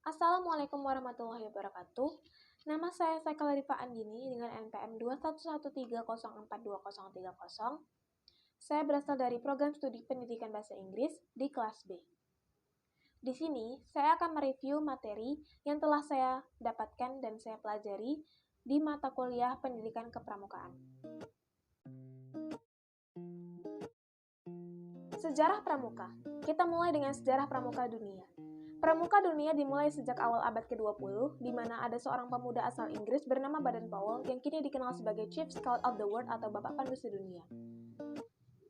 Assalamualaikum warahmatullahi wabarakatuh. Nama saya Saikal Rifa Andini dengan NPM 21130420030. Saya berasal dari program studi pendidikan bahasa Inggris di kelas B. Di sini, saya akan mereview materi yang telah saya dapatkan dan saya pelajari di mata kuliah pendidikan kepramukaan. Sejarah Pramuka. Kita mulai dengan sejarah pramuka dunia. Pramuka dunia dimulai sejak awal abad ke-20, di mana ada seorang pemuda asal Inggris bernama Baden-Powell yang kini dikenal sebagai Chief Scout of the World atau Bapak Pandu Sedunia.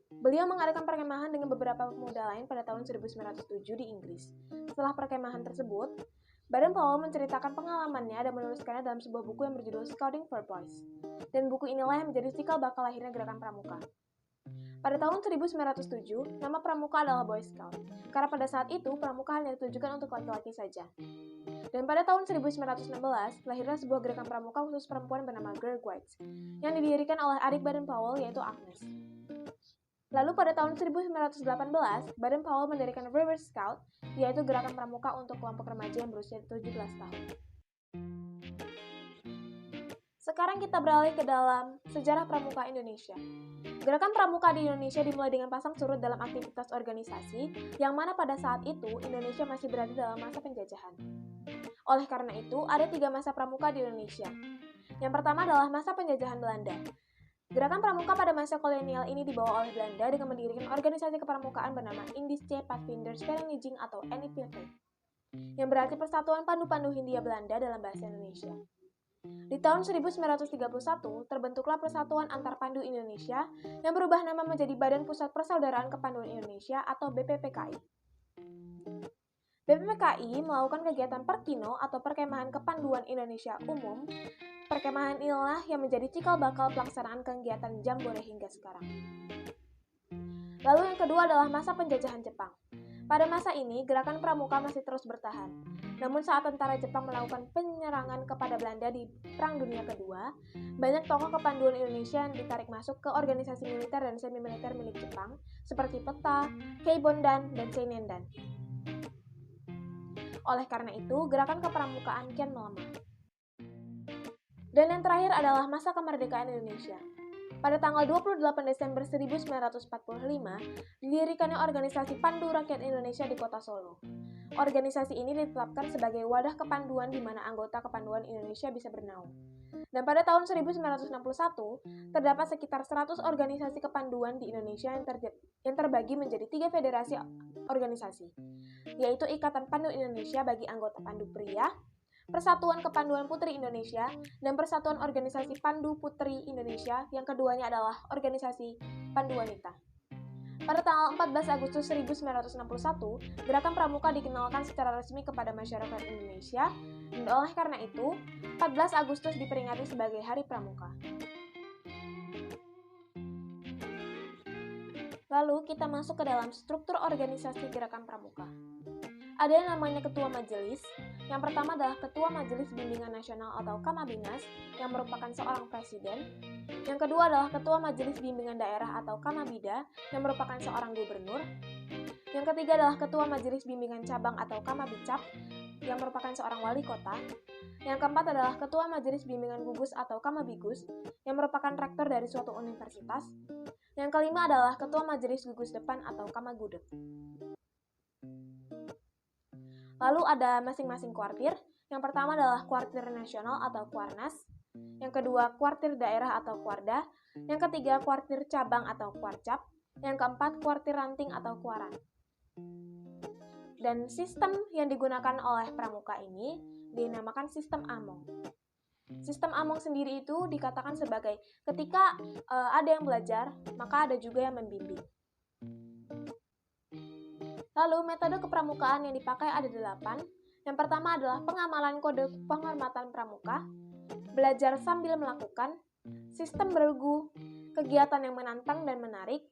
Beliau mengadakan perkemahan dengan beberapa pemuda lain pada tahun 1907 di Inggris. Setelah perkemahan tersebut, Baden-Powell menceritakan pengalamannya dan menuliskannya dalam sebuah buku yang berjudul Scouting for Boys. Dan buku inilah yang menjadi cikal bakal lahirnya gerakan pramuka. Pada tahun 1907, nama pramuka adalah Boy Scout, karena pada saat itu pramuka hanya ditujukan untuk laki-laki saja. Dan pada tahun 1916, lahirlah sebuah gerakan pramuka khusus perempuan bernama Girl Guides, yang didirikan oleh adik Baden-Powell yaitu Agnes. Lalu pada tahun 1918, Baden-Powell mendirikan River Scout, yaitu gerakan pramuka untuk kelompok remaja yang berusia 17 tahun. Sekarang kita beralih ke dalam sejarah pramuka Indonesia. Gerakan pramuka di Indonesia dimulai dengan pasang surut dalam aktivitas organisasi, yang mana pada saat itu Indonesia masih berada dalam masa penjajahan. Oleh karena itu, ada 3 masa pramuka di Indonesia. Yang pertama adalah masa penjajahan Belanda. Gerakan pramuka pada masa kolonial ini dibawa oleh Belanda dengan mendirikan organisasi kepramukaan bernama Indische Padvindersvereniging atau NIPV, yang berarti Persatuan Pandu-Pandu Hindia Belanda dalam bahasa Indonesia. Di tahun 1931, terbentuklah Persatuan Antar Pandu Indonesia yang berubah nama menjadi Badan Pusat Persaudaraan Kepanduan Indonesia atau BPPKI. BPPKI melakukan kegiatan perkino atau perkemahan kepanduan Indonesia umum. Perkemahan inilah yang menjadi cikal bakal pelaksanaan kegiatan Jambore hingga sekarang. Lalu yang kedua adalah masa penjajahan Jepang. Pada masa ini, gerakan pramuka masih terus bertahan. Namun saat tentara Jepang melakukan penyerangan kepada Belanda di Perang Dunia Kedua, banyak tokoh kepanduan Indonesia yang ditarik masuk ke organisasi militer dan semi-militer milik Jepang, seperti Peta, Keibondan, dan Seinendan. Oleh karena itu, gerakan kepramukaan kian melemah. Dan yang terakhir adalah masa kemerdekaan Indonesia. Pada tanggal 28 Desember 1945, didirikannya organisasi Pandu Rakyat Indonesia di kota Solo. Organisasi ini ditetapkan sebagai wadah kepanduan di mana anggota kepanduan Indonesia bisa bernaung. Dan pada tahun 1961, terdapat sekitar 100 organisasi kepanduan di Indonesia yang terbagi menjadi 3 federasi organisasi, yaitu Ikatan Pandu Indonesia bagi anggota pandu pria, Persatuan Kepanduan Putri Indonesia, dan Persatuan Organisasi Pandu Putri Indonesia, yang keduanya adalah organisasi pandu wanita. Pada tanggal 14 Agustus 1961, gerakan pramuka dikenalkan secara resmi kepada masyarakat Indonesia, dan oleh karena itu, 14 Agustus diperingati sebagai Hari Pramuka. Lalu kita masuk ke dalam struktur organisasi gerakan pramuka. Ada yang namanya Ketua Majelis. Yang pertama adalah Ketua Majelis Bimbingan Nasional atau Kamabingas, yang merupakan seorang presiden. Yang kedua adalah Ketua Majelis Bimbingan Daerah atau Kamabida, yang merupakan seorang gubernur. Yang ketiga adalah Ketua Majelis Bimbingan Cabang atau Kamabicap, yang merupakan seorang wali kota. Yang keempat adalah Ketua Majelis Bimbingan Gugus atau Kamabigus, yang merupakan rektor dari suatu universitas. Yang kelima adalah Ketua Majelis Gugus Depan atau Kamagudep. Lalu ada masing-masing kuartir. Yang pertama adalah kuartir nasional atau Kuarnas. Yang kedua, kuartir daerah atau Kuarda. Yang ketiga, kuartir cabang atau Kuarcap. Yang keempat, kuartir ranting atau Kuaran. Dan sistem yang digunakan oleh pramuka ini dinamakan sistem Among. Sistem Among sendiri itu dikatakan sebagai ketika ada yang belajar, maka ada juga yang membimbing. Lalu metode kepramukaan yang dipakai ada 8. Yang pertama adalah pengamalan kode penghormatan pramuka, belajar sambil melakukan, sistem bergu, kegiatan yang menantang dan menarik,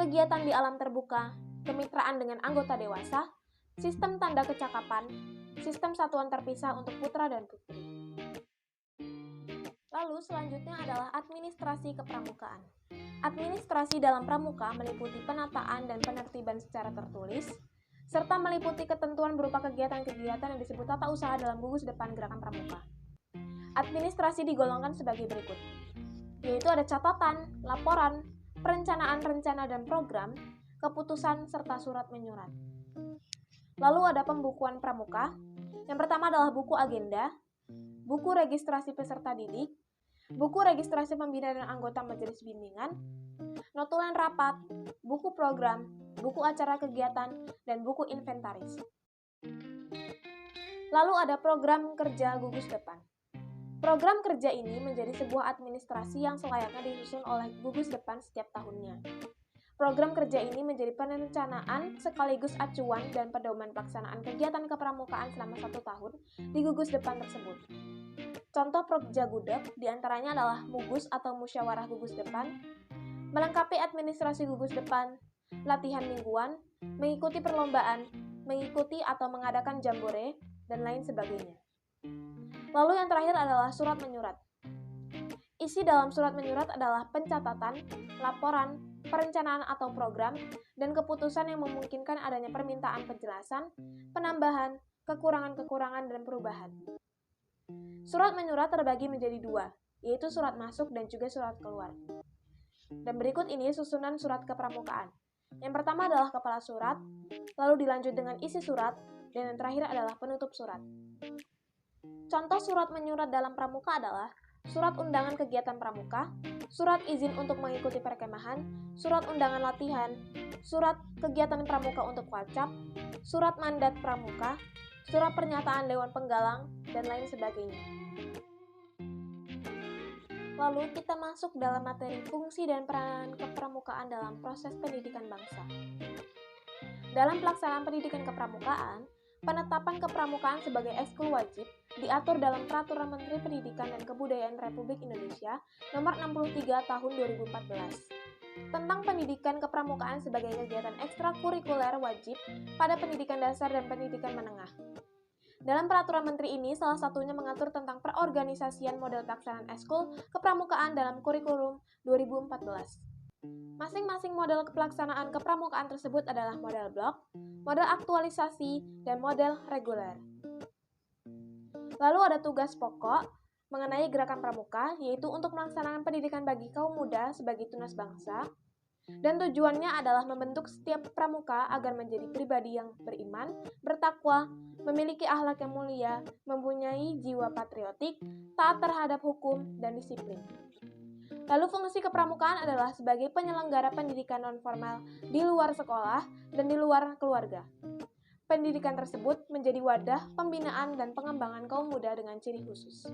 kegiatan di alam terbuka, kemitraan dengan anggota dewasa, sistem tanda kecakapan, sistem satuan terpisah untuk putra dan putri. Lalu selanjutnya adalah administrasi kepramukaan. Administrasi dalam pramuka meliputi penataan dan penertiban secara tertulis, serta meliputi ketentuan berupa kegiatan-kegiatan yang disebut tata usaha dalam gugus depan Gerakan Pramuka. Administrasi digolongkan sebagai berikut, yaitu ada catatan, laporan, perencanaan rencana dan program, keputusan, serta surat menyurat. Lalu ada pembukuan pramuka. Yang pertama adalah buku agenda, buku registrasi peserta didik, buku registrasi pembina dan anggota majelis bimbingan, notulen rapat, buku program, buku acara kegiatan, dan buku inventaris. Lalu ada program kerja gugus depan. Program kerja ini menjadi sebuah administrasi yang selayaknya disusun oleh gugus depan setiap tahunnya. Program kerja ini menjadi perencanaan sekaligus acuan dan pedoman pelaksanaan kegiatan kepramukaan selama 1 tahun di gugus depan tersebut. Contoh Prokja Gudep diantaranya adalah Mugus atau Musyawarah Gugus Depan, melengkapi administrasi gugus depan, latihan mingguan, mengikuti perlombaan, mengikuti atau mengadakan jambore, dan lain sebagainya. Lalu yang terakhir adalah surat menyurat. Isi dalam surat menyurat adalah pencatatan, laporan, perencanaan atau program, dan keputusan yang memungkinkan adanya permintaan penjelasan, penambahan, kekurangan-kekurangan, dan perubahan. Surat menyurat terbagi menjadi 2, yaitu surat masuk dan juga surat keluar. Dan berikut ini susunan surat kepramukaan. Yang pertama adalah kepala surat, lalu dilanjut dengan isi surat, dan yang terakhir adalah penutup surat. Contoh surat menyurat dalam pramuka adalah surat undangan kegiatan pramuka, surat izin untuk mengikuti perkemahan, surat undangan latihan, surat kegiatan pramuka untuk wacap, surat mandat pramuka, surat pernyataan Dewan Penggalang, dan lain sebagainya. Lalu kita masuk dalam materi fungsi dan peranan kepramukaan dalam proses pendidikan bangsa. Dalam pelaksanaan pendidikan kepramukaan, penetapan kepramukaan sebagai ekskul wajib diatur dalam Peraturan Menteri Pendidikan dan Kebudayaan Republik Indonesia Nomor 63 Tahun 2014 tentang pendidikan kepramukaan sebagai kegiatan ekstrakurikuler wajib pada pendidikan dasar dan pendidikan menengah. Dalam peraturan menteri ini, salah satunya mengatur tentang perorganisasian model pelaksanaan ekskul kepramukaan dalam kurikulum 2014. Masing-masing model pelaksanaan kepramukaan tersebut adalah model blok, model aktualisasi, dan model reguler. Lalu ada tugas pokok mengenai gerakan pramuka, yaitu untuk melaksanakan pendidikan bagi kaum muda sebagai tunas bangsa, dan tujuannya adalah membentuk setiap pramuka agar menjadi pribadi yang beriman, bertakwa, memiliki akhlak yang mulia, mempunyai jiwa patriotik, taat terhadap hukum, dan disiplin. Lalu fungsi kepramukaan adalah sebagai penyelenggara pendidikan non-formal di luar sekolah dan di luar keluarga. Pendidikan tersebut menjadi wadah pembinaan dan pengembangan kaum muda dengan ciri khusus.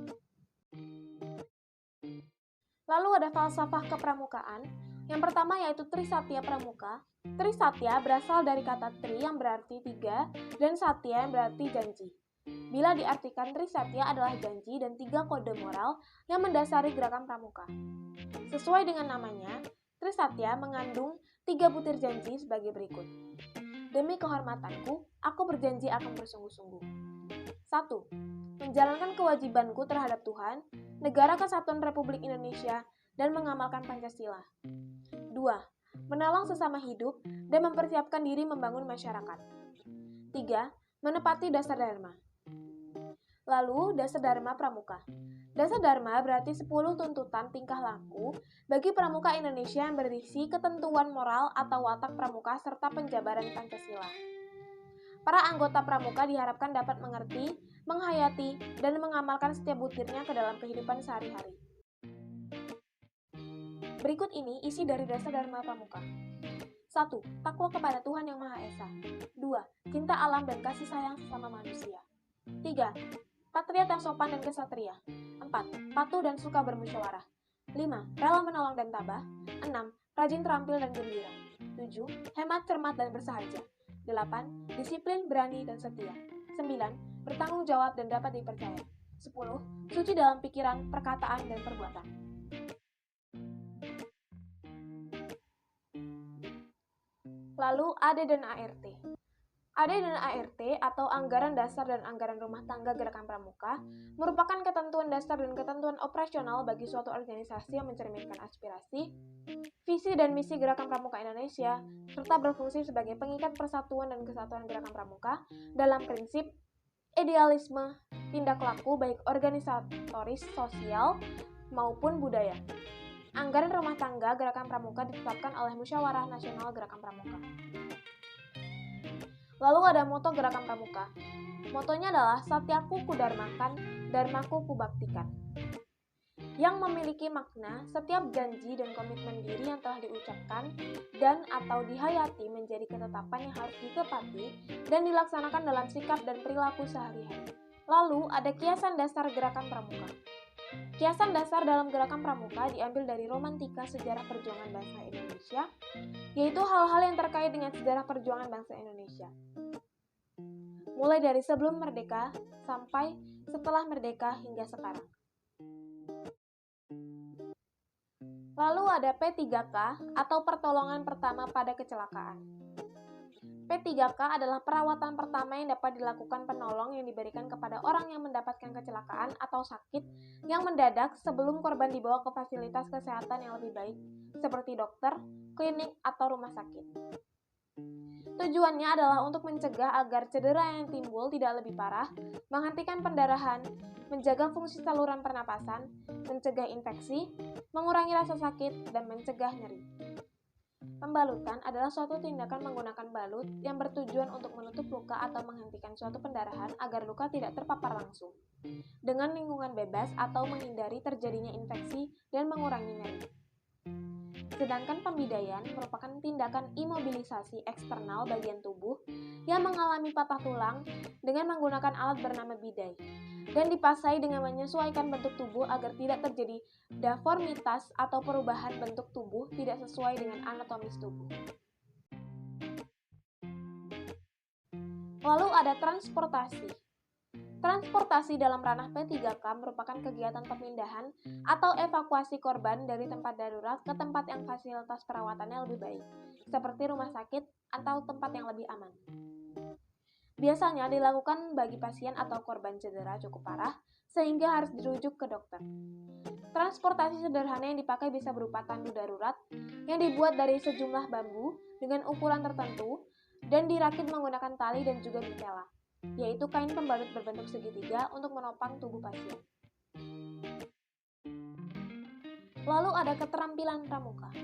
Lalu ada falsafah kepramukaan. Yang pertama yaitu Trisatya Pramuka. Trisatya berasal dari kata tri yang berarti 3 dan satya yang berarti janji. Bila diartikan Trisatya adalah janji dan 3 kode moral yang mendasari gerakan pramuka. Sesuai dengan namanya, Trisatya mengandung 3 butir janji sebagai berikut. Demi kehormatanku, aku berjanji akan bersungguh-sungguh. 1. Menjalankan kewajibanku terhadap Tuhan, Negara Kesatuan Republik Indonesia, dan mengamalkan Pancasila. 2. Menolong sesama hidup dan mempersiapkan diri membangun masyarakat. 3. Menepati dasar dharma. Lalu, dasar dharma pramuka. Dasar dharma berarti 10 tuntutan tingkah laku bagi pramuka Indonesia yang berisi ketentuan moral atau watak pramuka serta penjabaran Pancasila. Para anggota pramuka diharapkan dapat mengerti, menghayati, dan mengamalkan setiap butirnya ke dalam kehidupan sehari-hari. Berikut ini isi dari dasar dharma pramuka. 1. Takwa kepada Tuhan Yang Maha Esa. 2. Cinta alam dan kasih sayang sesama manusia. 3. Patriot yang sopan dan kesatria. 4. Patuh dan suka bermusyawarah. 5. Rela menolong dan tabah. 6. Rajin terampil dan gembira. 7. Hemat, cermat, dan bersahaja. 8. Disiplin, berani, dan setia. 9. Bertanggung jawab dan dapat dipercaya. 10. Suci dalam pikiran, perkataan, dan perbuatan. Lalu AD dan ART. AD dan ART atau Anggaran Dasar dan Anggaran Rumah Tangga Gerakan Pramuka merupakan ketentuan dasar dan ketentuan operasional bagi suatu organisasi yang mencerminkan aspirasi, visi dan misi Gerakan Pramuka Indonesia, serta berfungsi sebagai pengikat persatuan dan kesatuan Gerakan Pramuka dalam prinsip, idealisme, tindak laku baik organisatoris, sosial, maupun budaya. Anggaran Rumah Tangga Gerakan Pramuka ditetapkan oleh Musyawarah Nasional Gerakan Pramuka. Lalu ada moto Gerakan Pramuka. Motonya adalah Satyaku Kudarmakan, Dharmaku Kubaktikan. Yang memiliki makna setiap janji dan komitmen diri yang telah diucapkan dan atau dihayati menjadi ketetapan yang harus ditepati dan dilaksanakan dalam sikap dan perilaku sehari-hari. Lalu ada kiasan dasar Gerakan Pramuka. Kiasan dasar dalam Gerakan Pramuka diambil dari romantika sejarah perjuangan bangsa Indonesia, yaitu hal-hal yang terkait dengan sejarah perjuangan bangsa Indonesia. Mulai dari sebelum merdeka sampai setelah merdeka hingga sekarang. Lalu ada P3K atau pertolongan pertama pada kecelakaan. P3K adalah perawatan pertama yang dapat dilakukan penolong yang diberikan kepada orang yang mendapatkan kecelakaan atau sakit yang mendadak sebelum korban dibawa ke fasilitas kesehatan yang lebih baik, seperti dokter, klinik, atau rumah sakit. Tujuannya adalah untuk mencegah agar cedera yang timbul tidak lebih parah, menghentikan pendarahan, menjaga fungsi saluran pernapasan, mencegah infeksi, mengurangi rasa sakit, dan mencegah nyeri. Pembalutan adalah suatu tindakan menggunakan balut yang bertujuan untuk menutup luka atau menghentikan suatu pendarahan agar luka tidak terpapar langsung, dengan lingkungan bebas atau menghindari terjadinya infeksi dan mengurangi nyeri. Sedangkan pembidaian merupakan tindakan imobilisasi eksternal bagian tubuh yang mengalami patah tulang dengan menggunakan alat bernama bidai dan dipasai dengan menyesuaikan bentuk tubuh agar tidak terjadi deformitas atau perubahan bentuk tubuh tidak sesuai dengan anatomis tubuh. Lalu ada transportasi. Transportasi dalam ranah P3K merupakan kegiatan pemindahan atau evakuasi korban dari tempat darurat ke tempat yang fasilitas perawatannya lebih baik, seperti rumah sakit atau tempat yang lebih aman. Biasanya dilakukan bagi pasien atau korban cedera cukup parah, sehingga harus dirujuk ke dokter. Transportasi sederhana yang dipakai bisa berupa tandu darurat yang dibuat dari sejumlah bambu dengan ukuran tertentu dan dirakit menggunakan tali dan juga mitela, yaitu kain pembalut berbentuk segitiga untuk menopang tubuh pasien. Lalu ada keterampilan pramuka.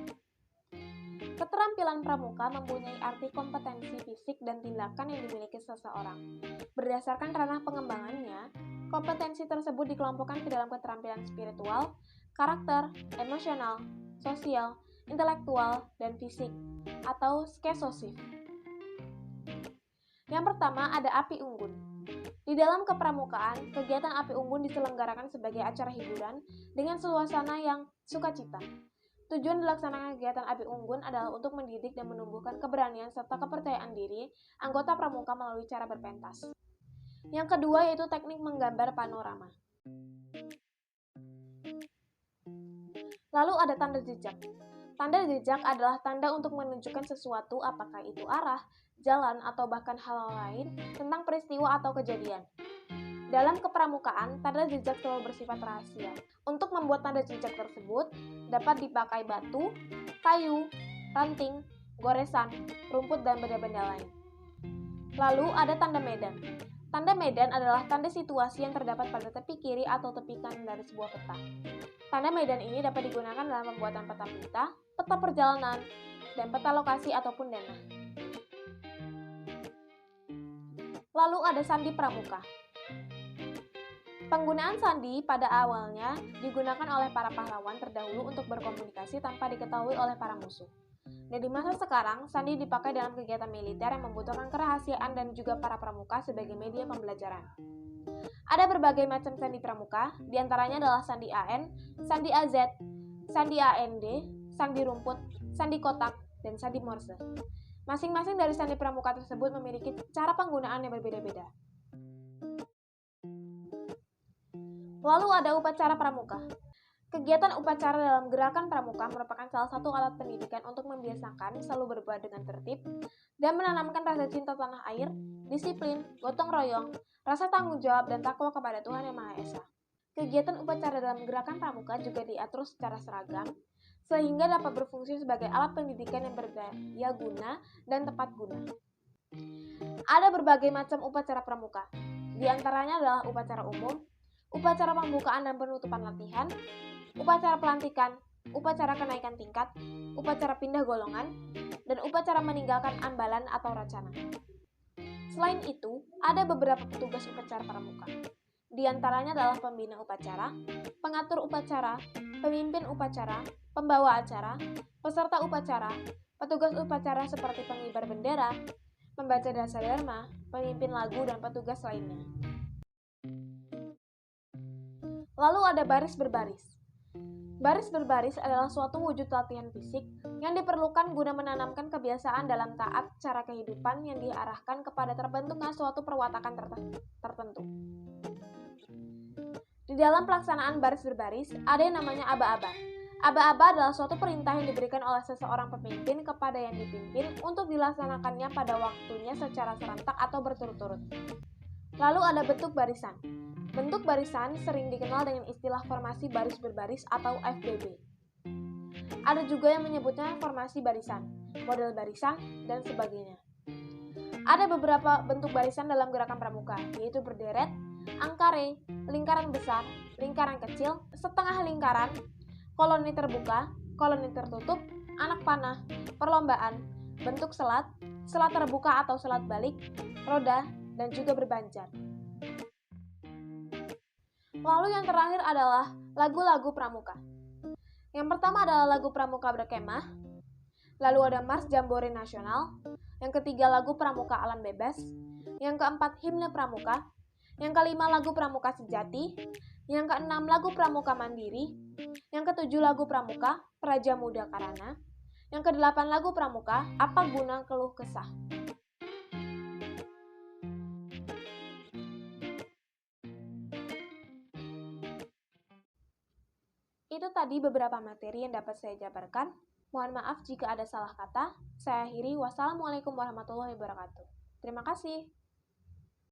Keterampilan pramuka mempunyai arti kompetensi fisik dan tindakan yang dimiliki seseorang. Berdasarkan ranah pengembangannya, kompetensi tersebut dikelompokkan ke dalam keterampilan spiritual, karakter, emosional, sosial, intelektual, dan fisik, atau skesosif. Yang pertama ada api unggun. Di dalam kepramukaan, kegiatan api unggun diselenggarakan sebagai acara hiburan dengan suasana yang sukacita. Tujuan dilaksanakan kegiatan api unggun adalah untuk mendidik dan menumbuhkan keberanian serta kepercayaan diri anggota pramuka melalui cara berpentas. Yang kedua yaitu teknik menggambar panorama. Lalu ada tanda jejak. Tanda jejak adalah tanda untuk menunjukkan sesuatu, apakah itu arah, jalan, atau bahkan hal lain tentang peristiwa atau kejadian. Dalam kepramukaan, tanda jejak selalu bersifat rahasia. Untuk membuat tanda jejak tersebut, dapat dipakai batu, kayu, ranting, goresan, rumput, dan benda-benda lain. Lalu ada tanda medan. Tanda medan adalah tanda situasi yang terdapat pada tepi kiri atau tepi kanan dari sebuah peta. Tanda medan ini dapat digunakan dalam pembuatan peta perjalanan, dan peta lokasi ataupun denah. Lalu ada sandi pramuka. Penggunaan sandi pada awalnya digunakan oleh para pahlawan terdahulu untuk berkomunikasi tanpa diketahui oleh para musuh. Dan di masa sekarang, sandi dipakai dalam kegiatan militer yang membutuhkan kerahasiaan dan juga para pramuka sebagai media pembelajaran. Ada berbagai macam sandi pramuka, diantaranya adalah sandi AN, sandi AZ, sandi AND, sandi rumput, sandi kotak, dan sandi morse. Masing-masing dari sandi pramuka tersebut memiliki cara penggunaan yang berbeda-beda. Lalu ada upacara pramuka. Kegiatan upacara dalam gerakan pramuka merupakan salah satu alat pendidikan untuk membiasakan selalu berbuat dengan tertib dan menanamkan rasa cinta tanah air, disiplin, gotong royong, rasa tanggung jawab, dan takwa kepada Tuhan Yang Maha Esa. Kegiatan upacara dalam gerakan pramuka juga diatur secara seragam, sehingga dapat berfungsi sebagai alat pendidikan yang berdaya guna dan tepat guna. Ada berbagai macam upacara pramuka, di antaranya adalah upacara umum, upacara pembukaan dan penutupan latihan, upacara pelantikan, upacara kenaikan tingkat, upacara pindah golongan, dan upacara meninggalkan ambalan atau racana. Selain itu, ada beberapa petugas upacara pramuka. Di antaranya adalah pembina upacara, pengatur upacara, pemimpin upacara, pembawa acara, peserta upacara, petugas upacara seperti pengibar bendera, pembaca dasar dharma, pemimpin lagu, dan petugas lainnya. Lalu ada baris berbaris. Baris berbaris adalah suatu wujud latihan fisik yang diperlukan guna menanamkan kebiasaan dalam taat cara kehidupan yang diarahkan kepada terbentuknya suatu perwatakan tertentu. Di dalam pelaksanaan baris berbaris, ada yang namanya aba-aba. Aba-aba adalah suatu perintah yang diberikan oleh seseorang pemimpin kepada yang dipimpin untuk dilaksanakannya pada waktunya secara serentak atau berturut-turut. Lalu ada bentuk barisan. Bentuk barisan sering dikenal dengan istilah formasi baris berbaris atau FBB. Ada juga yang menyebutnya formasi barisan, model barisan, dan sebagainya. Ada beberapa bentuk barisan dalam gerakan pramuka, yaitu berderet, angkare, lingkaran besar, lingkaran kecil, setengah lingkaran, koloni terbuka, koloni tertutup, anak panah, perlombaan, bentuk selat, selat terbuka atau selat balik, roda, dan juga berbanjar. Lalu yang terakhir adalah lagu-lagu pramuka. Yang pertama adalah lagu pramuka berkemah, lalu ada Mars Jambore Nasional, yang ketiga lagu pramuka alam bebas, yang keempat himne pramuka, yang kelima lagu pramuka sejati, yang keenam lagu pramuka mandiri, yang ketujuh lagu pramuka Praja Muda Karana, yang kedelapan lagu pramuka Apa Guna Keluh Kesah. Itu tadi beberapa materi yang dapat saya jabarkan. Mohon maaf jika ada salah kata. Saya akhiri. Wassalamualaikum warahmatullahi wabarakatuh. Terima kasih.